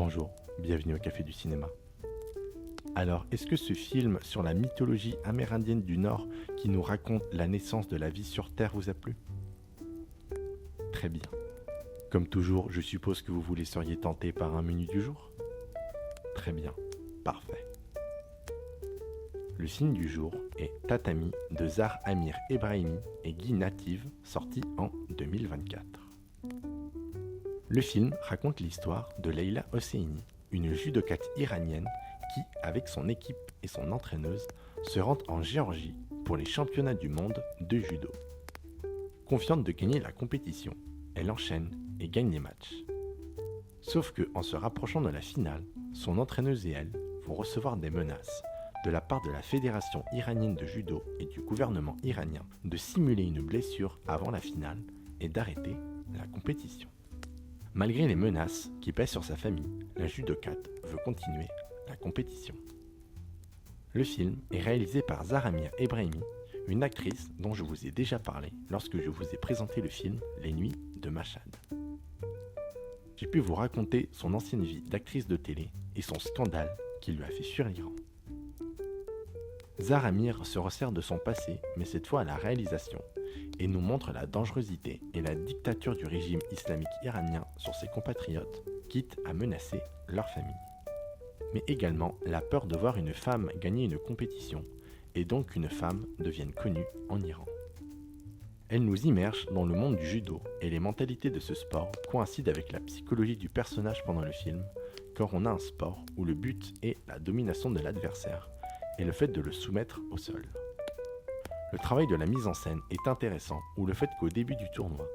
Bonjour, bienvenue au Café du Cinéma. Alors, est-ce que ce film sur la mythologie amérindienne du Nord qui nous raconte la naissance de la vie sur Terre vous a plu? Très bien. Comme toujours, je suppose que vous seriez tenté par un menu du jour? Très bien, parfait. Le film du jour est Tatami de Zahar Amir Ebrahimi et Guy Native, sorti en 2024. Le film raconte l'histoire de Leila Hosseini, une judokate iranienne qui, avec son équipe et son entraîneuse, se rend en Géorgie pour les championnats du monde de judo. Confiante de gagner la compétition, elle enchaîne et gagne les matchs. Sauf que, en se rapprochant de la finale, son entraîneuse et elle vont recevoir des menaces de la part de la Fédération iranienne de judo et du gouvernement iranien de simuler une blessure avant la finale et d'arrêter la compétition. Malgré les menaces qui pèsent sur sa famille, la judokate veut continuer la compétition. Le film est réalisé par Zahar Amir Ebrahimi, une actrice dont je vous ai déjà parlé lorsque je vous ai présenté le film Les Nuits de Mashhad. J'ai pu vous raconter son ancienne vie d'actrice de télé et son scandale qui lui a fait fuir l'Iran. Zahar Amir se resserre de son passé, mais cette fois à la réalisation, et nous montre la dangerosité et la dictature du régime islamique iranien sur ses compatriotes, quitte à menacer leur famille. Mais également la peur de voir une femme gagner une compétition, et donc qu'une femme devienne connue en Iran. Elle nous immerge dans le monde du judo, et les mentalités de ce sport coïncident avec la psychologie du personnage pendant le film, car on a un sport où le but est la domination de l'adversaire, et le fait de le soumettre au sol. Le travail de la mise en scène est intéressant, où le fait qu'au début du tournoi,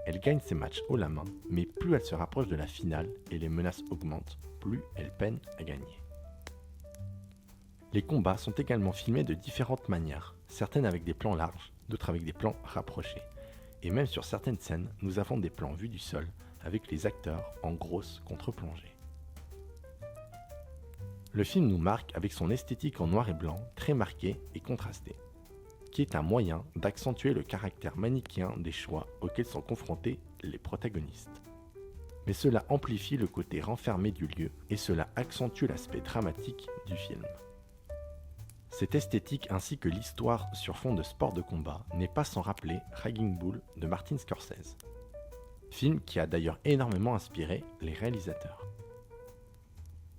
elle gagne ses matchs haut la main, mais plus elle se rapproche de la finale et les menaces augmentent, plus elle peine à gagner. Les combats sont également filmés de différentes manières, certaines avec des plans larges, d'autres avec des plans rapprochés. Et même sur certaines scènes, nous avons des plans vus du sol, avec les acteurs en grosse contre-plongée. Le film nous marque avec son esthétique en noir et blanc, très marquée et contrastée, qui est un moyen d'accentuer le caractère manichéen des choix auxquels sont confrontés les protagonistes. Mais cela amplifie le côté renfermé du lieu et cela accentue l'aspect dramatique du film. Cette esthétique ainsi que l'histoire sur fond de sport de combat n'est pas sans rappeler Raging Bull de Martin Scorsese, film qui a d'ailleurs énormément inspiré les réalisateurs.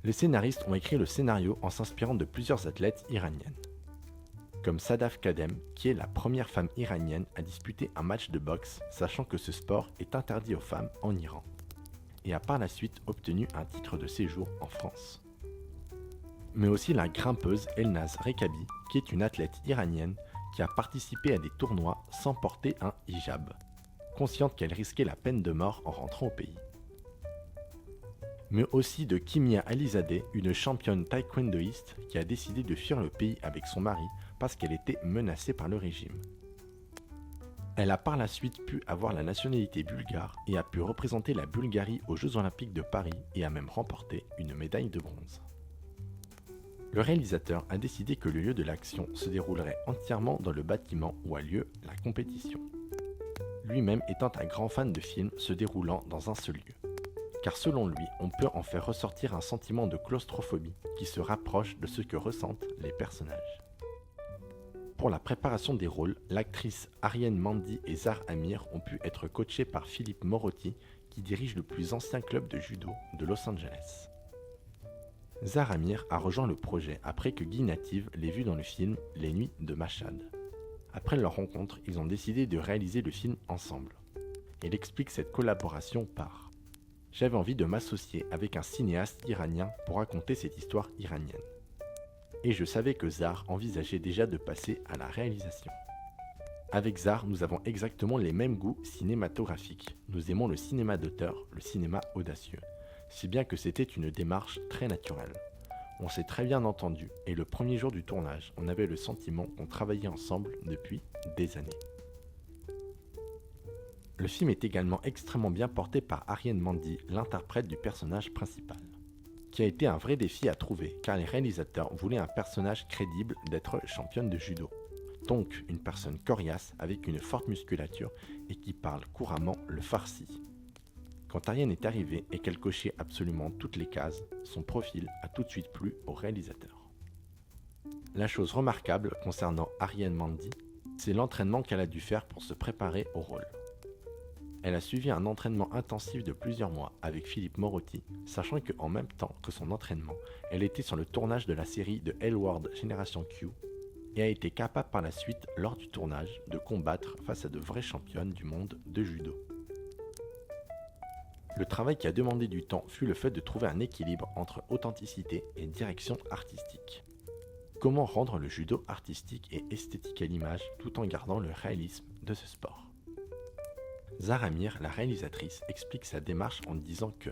Les scénaristes ont écrit le scénario en s'inspirant de plusieurs athlètes iraniennes, comme Sadaf Kadem, qui est la première femme iranienne à disputer un match de boxe, sachant que ce sport est interdit aux femmes en Iran, et a par la suite obtenu un titre de séjour en France. Mais aussi la grimpeuse Elnaz Rekabi, qui est une athlète iranienne qui a participé à des tournois sans porter un hijab, consciente qu'elle risquait la peine de mort en rentrant au pays. Mais aussi de Kimia Alizadeh, une championne taekwondoïste qui a décidé de fuir le pays avec son mari parce qu'elle était menacée par le régime. Elle a par la suite pu avoir la nationalité bulgare et a pu représenter la Bulgarie aux Jeux Olympiques de Paris et a même remporté une médaille de bronze. Le réalisateur a décidé que le lieu de l'action se déroulerait entièrement dans le bâtiment où a lieu la compétition, lui-même étant un grand fan de films se déroulant dans un seul lieu. Car selon lui, on peut en faire ressortir un sentiment de claustrophobie qui se rapproche de ce que ressentent les personnages. Pour la préparation des rôles, l'actrice Ariane Mandy et Zahar Amir ont pu être coachées par Philippe Morotti, qui dirige le plus ancien club de judo de Los Angeles. Zahar Amir a rejoint le projet après que Guy Native l'ait vu dans le film Les Nuits de Mashhad. Après leur rencontre, ils ont décidé de réaliser le film ensemble. Il explique cette collaboration par « J'avais envie de m'associer avec un cinéaste iranien pour raconter cette histoire iranienne. Et je savais que Zahar envisageait déjà de passer à la réalisation. Avec Zahar, nous avons exactement les mêmes goûts cinématographiques. Nous aimons le cinéma d'auteur, le cinéma audacieux. Si bien que c'était une démarche très naturelle. On s'est très bien entendu et le premier jour du tournage, on avait le sentiment qu'on travaillait ensemble depuis des années. » Le film est également extrêmement bien porté par Ariane Mandy, l'interprète du personnage principal, qui a été un vrai défi à trouver car les réalisateurs voulaient un personnage crédible d'être championne de judo. Donc une personne coriace avec une forte musculature et qui parle couramment le farsi. Quand Ariane est arrivée et qu'elle cochait absolument toutes les cases, son profil a tout de suite plu au réalisateur. La chose remarquable concernant Ariane Mandy, c'est l'entraînement qu'elle a dû faire pour se préparer au rôle. Elle a suivi un entraînement intensif de plusieurs mois avec Philippe Morotti, sachant qu'en même temps que son entraînement, elle était sur le tournage de la série de L-Word Génération Q et a été capable par la suite, lors du tournage, de combattre face à de vraies championnes du monde de judo. Le travail qui a demandé du temps fut le fait de trouver un équilibre entre authenticité et direction artistique. Comment rendre le judo artistique et esthétique à l'image tout en gardant le réalisme de ce sport? Zahra Mir, la réalisatrice, explique sa démarche en disant que,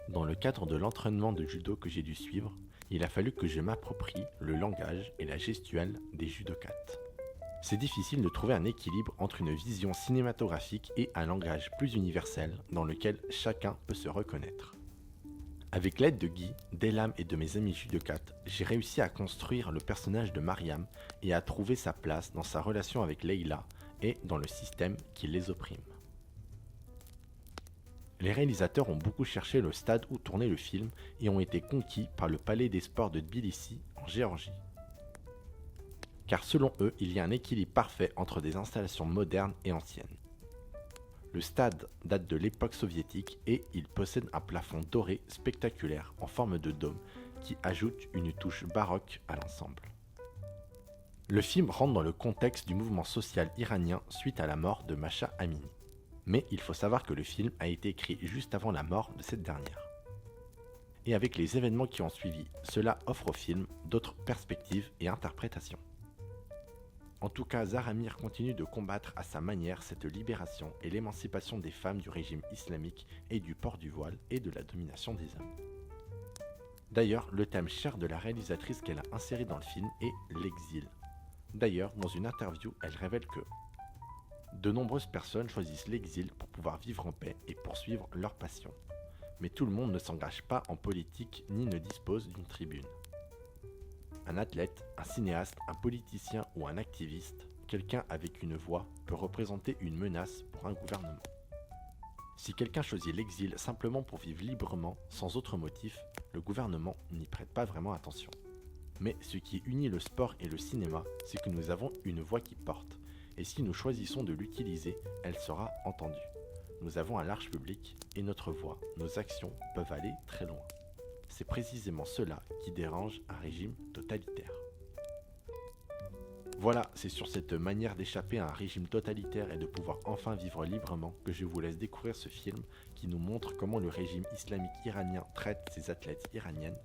dans le cadre de l'entraînement de judo que j'ai dû suivre, il a fallu que je m'approprie le langage et la gestuelle des judokates. C'est difficile de trouver un équilibre entre une vision cinématographique et un langage plus universel dans lequel chacun peut se reconnaître. Avec l'aide de Guy, d'Elam et de mes amis judokates, j'ai réussi à construire le personnage de Mariam et à trouver sa place dans sa relation avec Leila et dans le système qui les opprime. Les réalisateurs ont beaucoup cherché le stade où tourner le film et ont été conquis par le Palais des Sports de Tbilissi, en Géorgie. Car selon eux, il y a un équilibre parfait entre des installations modernes et anciennes. Le stade date de l'époque soviétique et il possède un plafond doré spectaculaire en forme de dôme qui ajoute une touche baroque à l'ensemble. Le film rentre dans le contexte du mouvement social iranien suite à la mort de Mahsa Amini. Mais il faut savoir que le film a été écrit juste avant la mort de cette dernière. Et avec les événements qui ont suivi, cela offre au film d'autres perspectives et interprétations. En tout cas, Zahra Mir continue de combattre à sa manière cette libération et l'émancipation des femmes du régime islamique et du port du voile et de la domination des hommes. D'ailleurs, le thème cher de la réalisatrice qu'elle a inséré dans le film est l'exil. D'ailleurs, dans une interview, elle révèle que de nombreuses personnes choisissent l'exil pour pouvoir vivre en paix et poursuivre leur passion. Mais tout le monde ne s'engage pas en politique ni ne dispose d'une tribune. Un athlète, un cinéaste, un politicien ou un activiste, quelqu'un avec une voix peut représenter une menace pour un gouvernement. Si quelqu'un choisit l'exil simplement pour vivre librement, sans autre motif, le gouvernement n'y prête pas vraiment attention. Mais ce qui unit le sport et le cinéma, c'est que nous avons une voix qui porte, et si nous choisissons de l'utiliser, elle sera entendue. Nous avons un large public, et notre voix, nos actions peuvent aller très loin. C'est précisément cela qui dérange un régime totalitaire. Voilà, c'est sur cette manière d'échapper à un régime totalitaire et de pouvoir enfin vivre librement que je vous laisse découvrir ce film qui nous montre comment le régime islamique iranien traite ses athlètes iraniennes.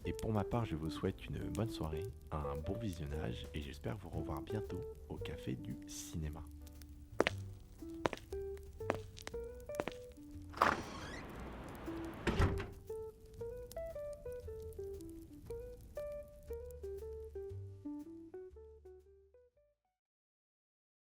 Et pour ma part, je vous souhaite une bonne soirée, un bon visionnage et j'espère vous revoir bientôt au Café du Cinéma.